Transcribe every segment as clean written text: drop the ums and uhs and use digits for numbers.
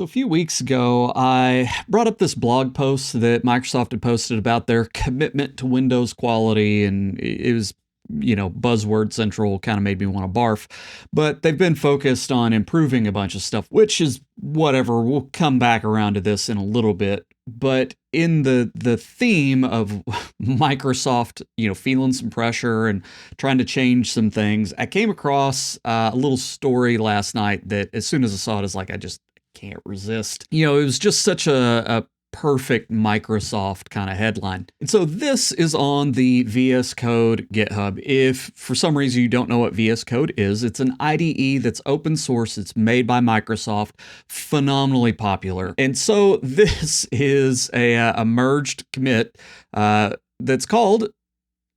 So a few weeks ago, I brought up this blog post that Microsoft had posted about their commitment to Windows quality, and it was, buzzword central, kind of made me want to barf. But they've been focused on improving a bunch of stuff, which is whatever. We'll come back around to this in a little bit. But in the theme of Microsoft, feeling some pressure and trying to change some things, I came across a little story last night that as soon as I saw it, I was like, I just can't resist. It was just such a perfect Microsoft kind of headline. And so this is on the VS Code GitHub. If for some reason you don't know what VS Code is, it's an IDE that's open source. It's made by Microsoft, phenomenally popular. And so this is a merged commit that's called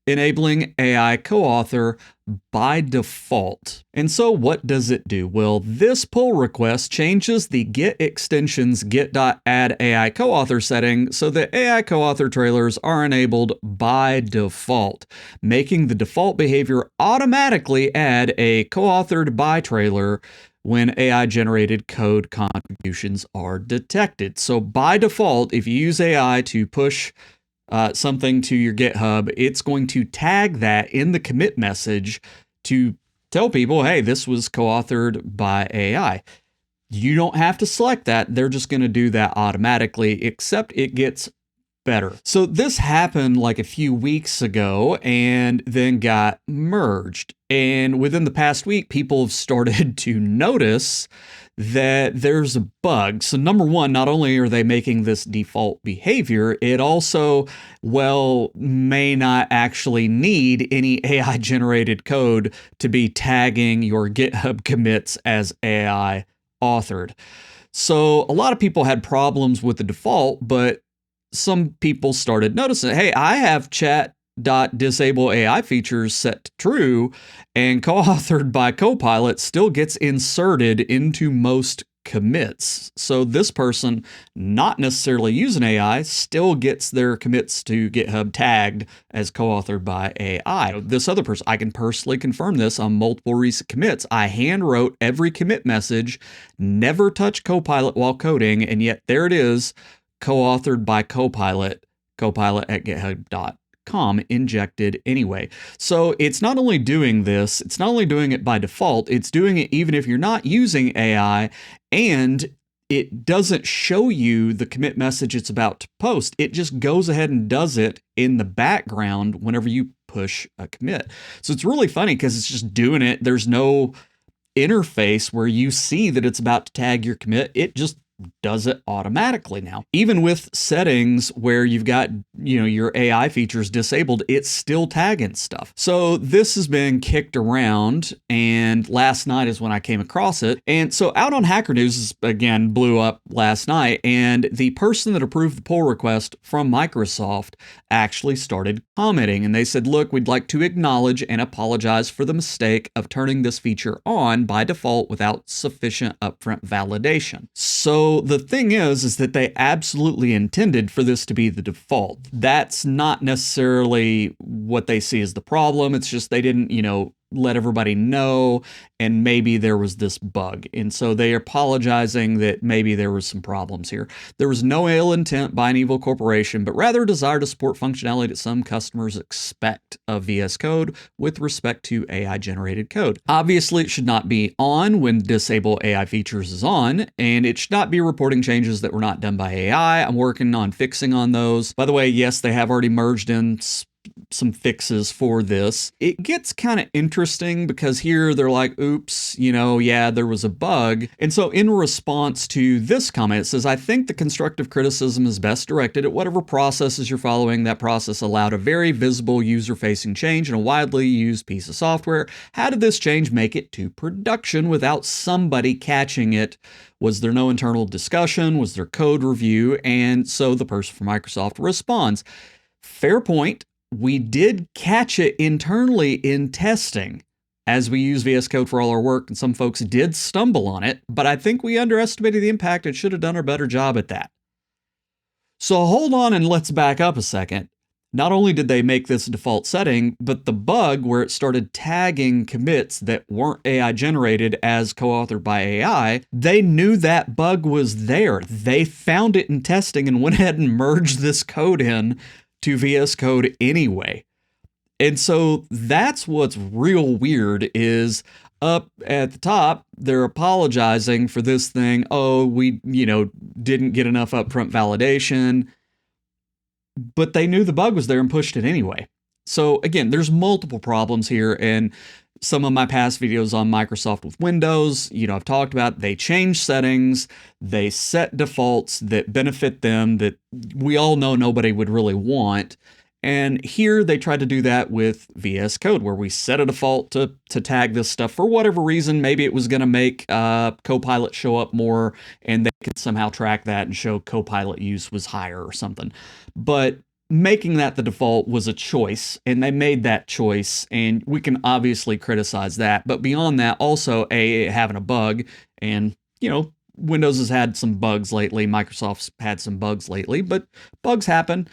Enabling AI Co-author by default. And so what does it do? Well, this pull request changes the Git extensions git.add AI co-author setting so that AI co-author trailers are enabled by default, making the default behavior automatically add a co-authored by trailer when AI-generated code contributions are detected. So by default, if you use AI to push something to your GitHub, it's going to tag that in the commit message to tell people, hey, this was co-authored by AI. You don't have to select that. They're just going to do that automatically, except it gets better. So this happened like a few weeks ago and then got merged. And within the past week, people have started to notice that there's a bug. So number one, not only are they making this default behavior, it also, may not actually need any AI generated code to be tagging your GitHub commits as AI authored. So a lot of people had problems with the default, but some people started noticing, hey, I have chat.disable AI features set to true, and co-authored by Copilot still gets inserted into most commits. So this person, not necessarily using AI, still gets their commits to GitHub tagged as co-authored by AI. This other person, I can personally confirm this on multiple recent commits. I hand wrote every commit message, never touch Copilot while coding, and yet there it is, co-authored by Copilot at github.com injected anyway. So it's not only doing this, it's not only doing it by default, it's doing it even if you're not using AI, and it doesn't show you the commit message it's about to post. It just goes ahead and does it in the background whenever you push a commit. So it's really funny because it's just doing it. There's no interface where you see that it's about to tag your commit. It just does it automatically now. Even with settings where you've got, your AI features disabled, it's still tagging stuff. So this has been kicked around, and last night is when I came across it. And so out on Hacker News, again, blew up last night, and the person that approved the pull request from Microsoft actually started commenting, and they said, look, we'd like to acknowledge and apologize for the mistake of turning this feature on by default without sufficient upfront validation. So the thing is that they absolutely intended for this to be the default. That's not necessarily what they see as the problem. It's just they didn't, let everybody know, and maybe there was this bug. And so they are apologizing that maybe there was some problems here. There was no ill intent by an evil corporation, but rather a desire to support functionality that some customers expect of VS Code with respect to AI-generated code. Obviously, it should not be on when disable AI features is on, and it should not be reporting changes that were not done by AI. I'm working on fixing on those. By the way, yes, they have already merged in some fixes for this. It gets kind of interesting because here they're like, oops, there was a bug. And so in response to this comment, it says, I think the constructive criticism is best directed at whatever processes you're following. That process allowed a very visible user-facing change in a widely used piece of software. How did this change make it to production without somebody catching it? Was there no internal discussion? Was there code review? And so the person from Microsoft responds, fair point. We did catch it internally in testing as we use VS Code for all our work, and some folks did stumble on it, but I think we underestimated the impact and should have done a better job at that. So hold on and let's back up a second. Not only did they make this default setting, but the bug where it started tagging commits that weren't AI generated as co-authored by AI, they knew that bug was there. They found it in testing and went ahead and merged this code in to VS Code anyway. And so that's what's real weird is up at the top, they're apologizing for this thing. Oh, we, didn't get enough upfront validation, but they knew the bug was there and pushed it anyway. So again, there's multiple problems here. And some of my past videos on Microsoft with Windows, I've talked about they change settings, they set defaults that benefit them that we all know nobody would really want. And here they tried to do that with VS Code, where we set a default to tag this stuff for whatever reason. Maybe it was going to make Copilot show up more, and they could somehow track that and show Copilot use was higher or something. But making that the default was a choice, and they made that choice, and we can obviously criticize that. But beyond that, also having a bug, and Windows has had some bugs lately. Microsoft's had some bugs lately, but bugs happen.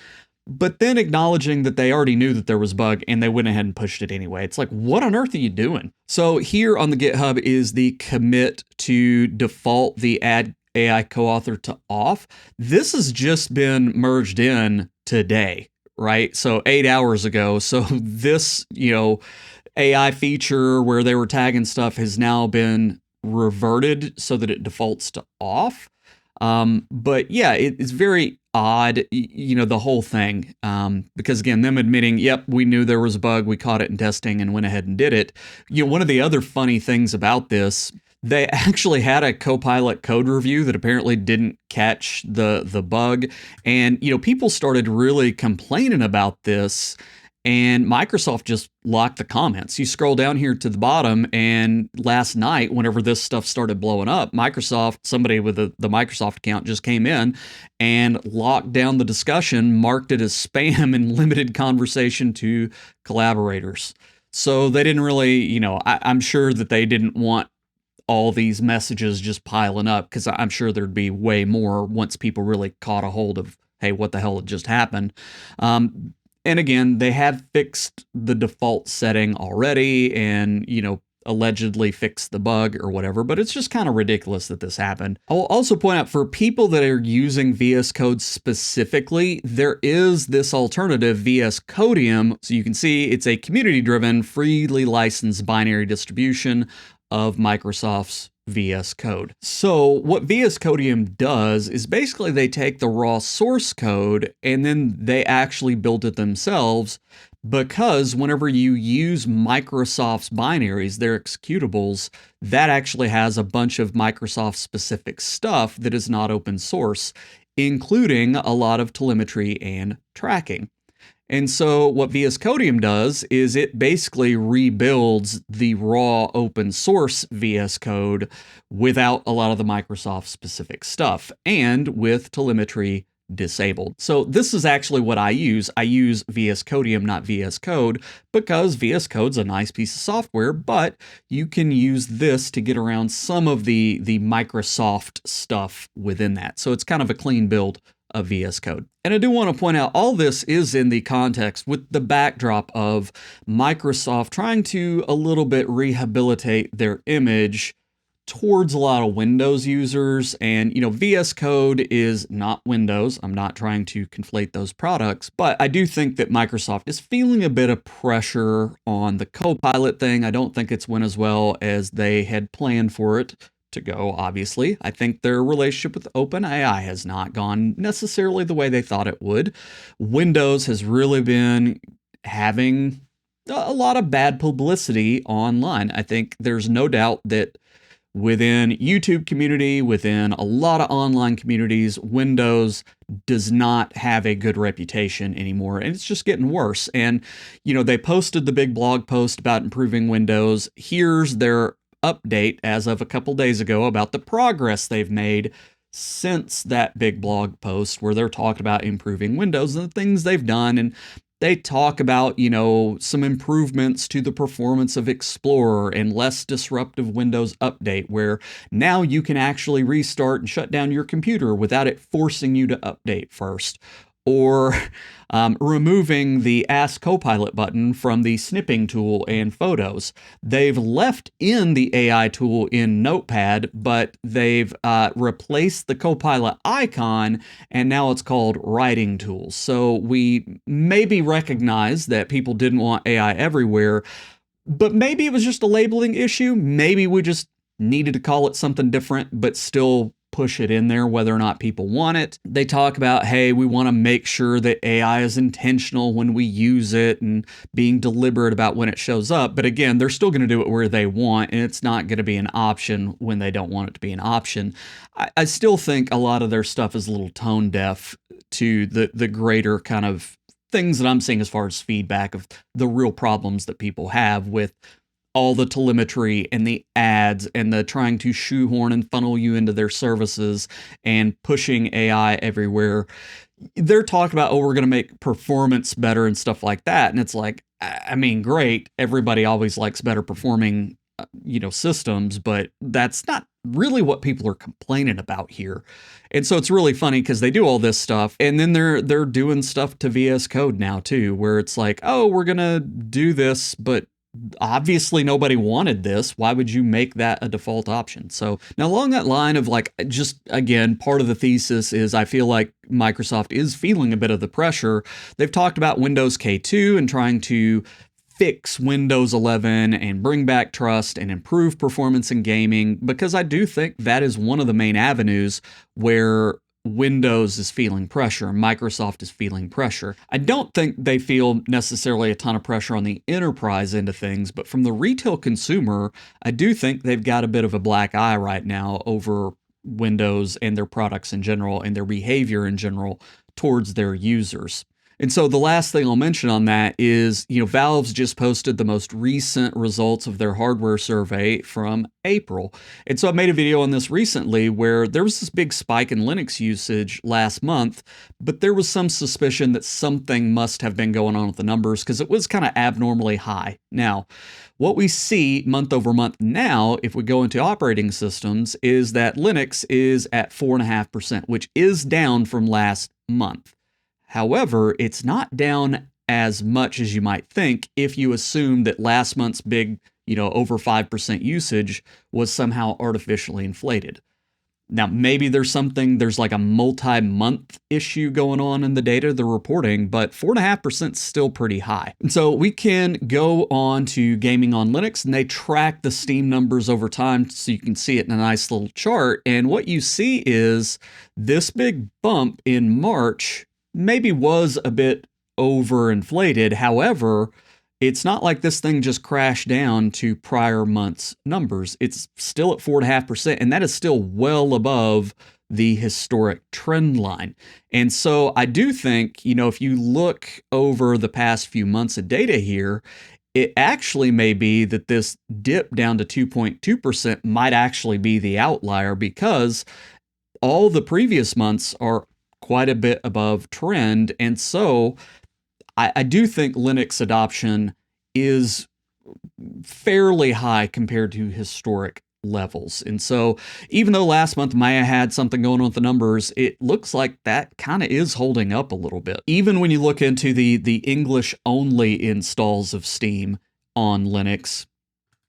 But then acknowledging that they already knew that there was a bug and they went ahead and pushed it anyway. It's like, what on earth are you doing? So here on the GitHub is the commit to default the add AI co-author to off. This has just been merged in today, right? So 8 hours ago. So this, AI feature where they were tagging stuff has now been reverted so that it defaults to off. But yeah, it's very odd, the whole thing, because again, them admitting, yep, we knew there was a bug, we caught it in testing and went ahead and did it. One of the other funny things about this, they actually had a Copilot code review that apparently didn't catch the bug. And, people started really complaining about this. And Microsoft just locked the comments. You scroll down here to the bottom, and last night, whenever this stuff started blowing up, somebody with the Microsoft account just came in and locked down the discussion, marked it as spam, and limited conversation to collaborators. So they didn't really, I'm sure that they didn't want all these messages just piling up, because I'm sure there'd be way more once people really caught a hold of, hey, what the hell had just happened? And again, they had fixed the default setting already and, allegedly fixed the bug or whatever, but it's just kind of ridiculous that this happened. I will also point out, for people that are using VS Code specifically, there is this alternative, VSCodium. So you can see it's a community-driven, freely licensed binary distribution of Microsoft's VS Code. So what VSCodium does is basically they take the raw source code and then they actually build it themselves, because whenever you use Microsoft's binaries, their executables, that actually has a bunch of Microsoft specific stuff that is not open source, including a lot of telemetry and tracking. And so what VSCodium does is it basically rebuilds the raw open source VS Code without a lot of the Microsoft specific stuff and with telemetry disabled. So this is actually what I use. I use VSCodium, not VS Code, because VS Code's a nice piece of software, but you can use this to get around some of the Microsoft stuff within that. So it's kind of a clean build of VS Code. And I do want to point out, all this is in the context with the backdrop of Microsoft trying to a little bit rehabilitate their image towards a lot of Windows users. And, VS Code is not Windows. I'm not trying to conflate those products, but I do think that Microsoft is feeling a bit of pressure on the Copilot thing. I don't think it's went as well as they had planned for it to go, obviously. I think their relationship with OpenAI has not gone necessarily the way they thought it would. Windows has really been having a lot of bad publicity online. I think there's no doubt that within YouTube community, within a lot of online communities, Windows does not have a good reputation anymore, and it's just getting worse. And, they posted the big blog post about improving Windows. Here's their update as of a couple days ago about the progress they've made since that big blog post, where they're talking about improving Windows and the things they've done. And they talk about, some improvements to the performance of Explorer and less disruptive Windows Update, where now you can actually restart and shut down your computer without it forcing you to update first. or removing the Ask Copilot button from the snipping tool in Photos. They've left in the AI tool in Notepad, but they've replaced the Copilot icon, and now it's called Writing Tools. So we maybe recognize that people didn't want AI everywhere, but maybe it was just a labeling issue. Maybe we just needed to call it something different, but still push it in there whether or not people want it. They talk about, hey, we want to make sure that AI is intentional when we use it and being deliberate about when it shows up. But again, they're still going to do it where they want, and it's not going to be an option when they don't want it to be an option. I still think a lot of their stuff is a little tone deaf to the greater kind of things that I'm seeing as far as feedback of the real problems that people have with all the telemetry and the ads and the trying to shoehorn and funnel you into their services and pushing AI everywhere. They're talking about, oh, we're going to make performance better and stuff like that. And it's like, I mean, great. Everybody always likes better performing, systems, but that's not really what people are complaining about here. And so it's really funny because they do all this stuff, and then they're doing stuff to VS Code now too, where it's like, oh, we're going to do this, but obviously nobody wanted this. Why would you make that a default option? So now along that line of like, just again, part of the thesis is I feel like Microsoft is feeling a bit of the pressure. They've talked about Windows K2 and trying to fix Windows 11 and bring back trust and improve performance in gaming, because I do think that is one of the main avenues where Windows is feeling pressure, Microsoft is feeling pressure. I don't think they feel necessarily a ton of pressure on the enterprise end of things, but from the retail consumer, I do think they've got a bit of a black eye right now over Windows and their products in general and their behavior in general towards their users. And so the last thing I'll mention on that is, Valve's just posted the most recent results of their hardware survey from April. And so I made a video on this recently where there was this big spike in Linux usage last month, but there was some suspicion that something must have been going on with the numbers because it was kind of abnormally high. Now, what we see month over month now, if we go into operating systems, is that Linux is at 4.5%, which is down from last month. However, it's not down as much as you might think if you assume that last month's big, over 5% usage was somehow artificially inflated. Now, maybe there's like a multi-month issue going on in the data they're reporting, but 4.5% is still pretty high. And so we can go on to Gaming on Linux, and they track the Steam numbers over time so you can see it in a nice little chart. And what you see is this big bump in March maybe was a bit overinflated. However, it's not like this thing just crashed down to prior months' numbers. It's still at 4.5%, and that is still well above the historic trend line. And so I do think, if you look over the past few months of data here, it actually may be that this dip down to 2.2% might actually be the outlier, because all the previous months are quite a bit above trend. And so I do think Linux adoption is fairly high compared to historic levels. And so even though last month Maya had something going on with the numbers, it looks like that kind of is holding up a little bit. Even when you look into the English only installs of Steam on Linux,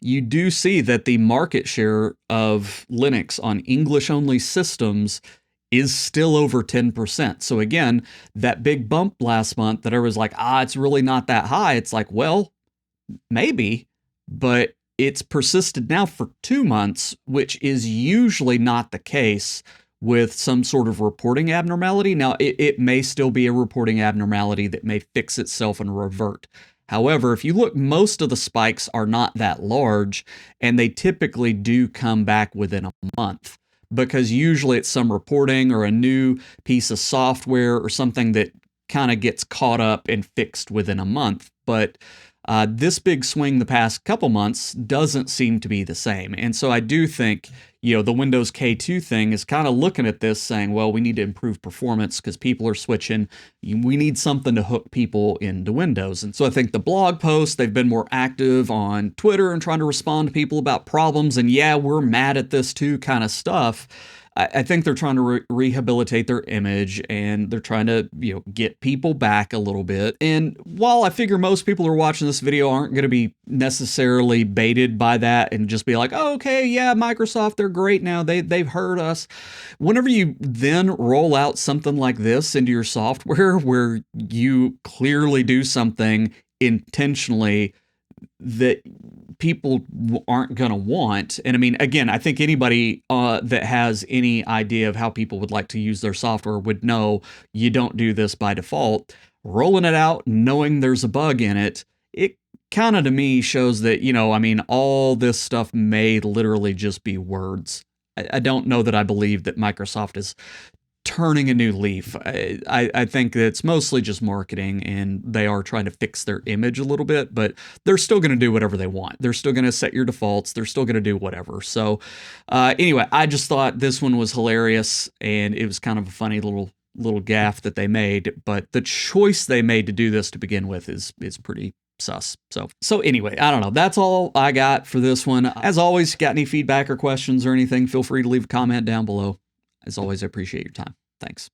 you do see that the market share of Linux on English only systems is still over 10%. So again, that big bump last month that I was like, it's really not that high. It's like, well, maybe, but it's persisted now for 2 months, which is usually not the case with some sort of reporting abnormality. Now, it may still be a reporting abnormality that may fix itself and revert. However, if you look, most of the spikes are not that large, and they typically do come back within a month, because usually it's some reporting or a new piece of software or something that kind of gets caught up and fixed within a month. But this big swing the past couple months doesn't seem to be the same. And so I do think, the Windows K2 thing is kind of looking at this saying, well, we need to improve performance because people are switching. We need something to hook people into Windows. And so I think the blog posts, they've been more active on Twitter and trying to respond to people about problems and, yeah, we're mad at this too kind of stuff. I think they're trying to rehabilitate their image, and they're trying to, get people back a little bit. And while I figure most people who are watching this video aren't going to be necessarily baited by that and just be like, oh, okay, yeah, Microsoft, they're great now. They've heard us. Whenever you then roll out something like this into your software where you clearly do something intentionally that people aren't going to want. And I mean, again, I think anybody that has any idea of how people would like to use their software would know you don't do this by default. Rolling it out, knowing there's a bug in it, it kind of to me shows that, I mean, all this stuff may literally just be words. I don't know that I believe that Microsoft is turning a new leaf. I think it's mostly just marketing, and they are trying to fix their image a little bit, but they're still going to do whatever they want. They're still going to set your defaults. They're still going to do whatever. So anyway, I just thought this one was hilarious, and it was kind of a funny little gaffe that they made, but the choice they made to do this to begin with is pretty sus. So anyway, I don't know. That's all I got for this one. As always, got any feedback or questions or anything, feel free to leave a comment down below. As always, I appreciate your time. Thanks.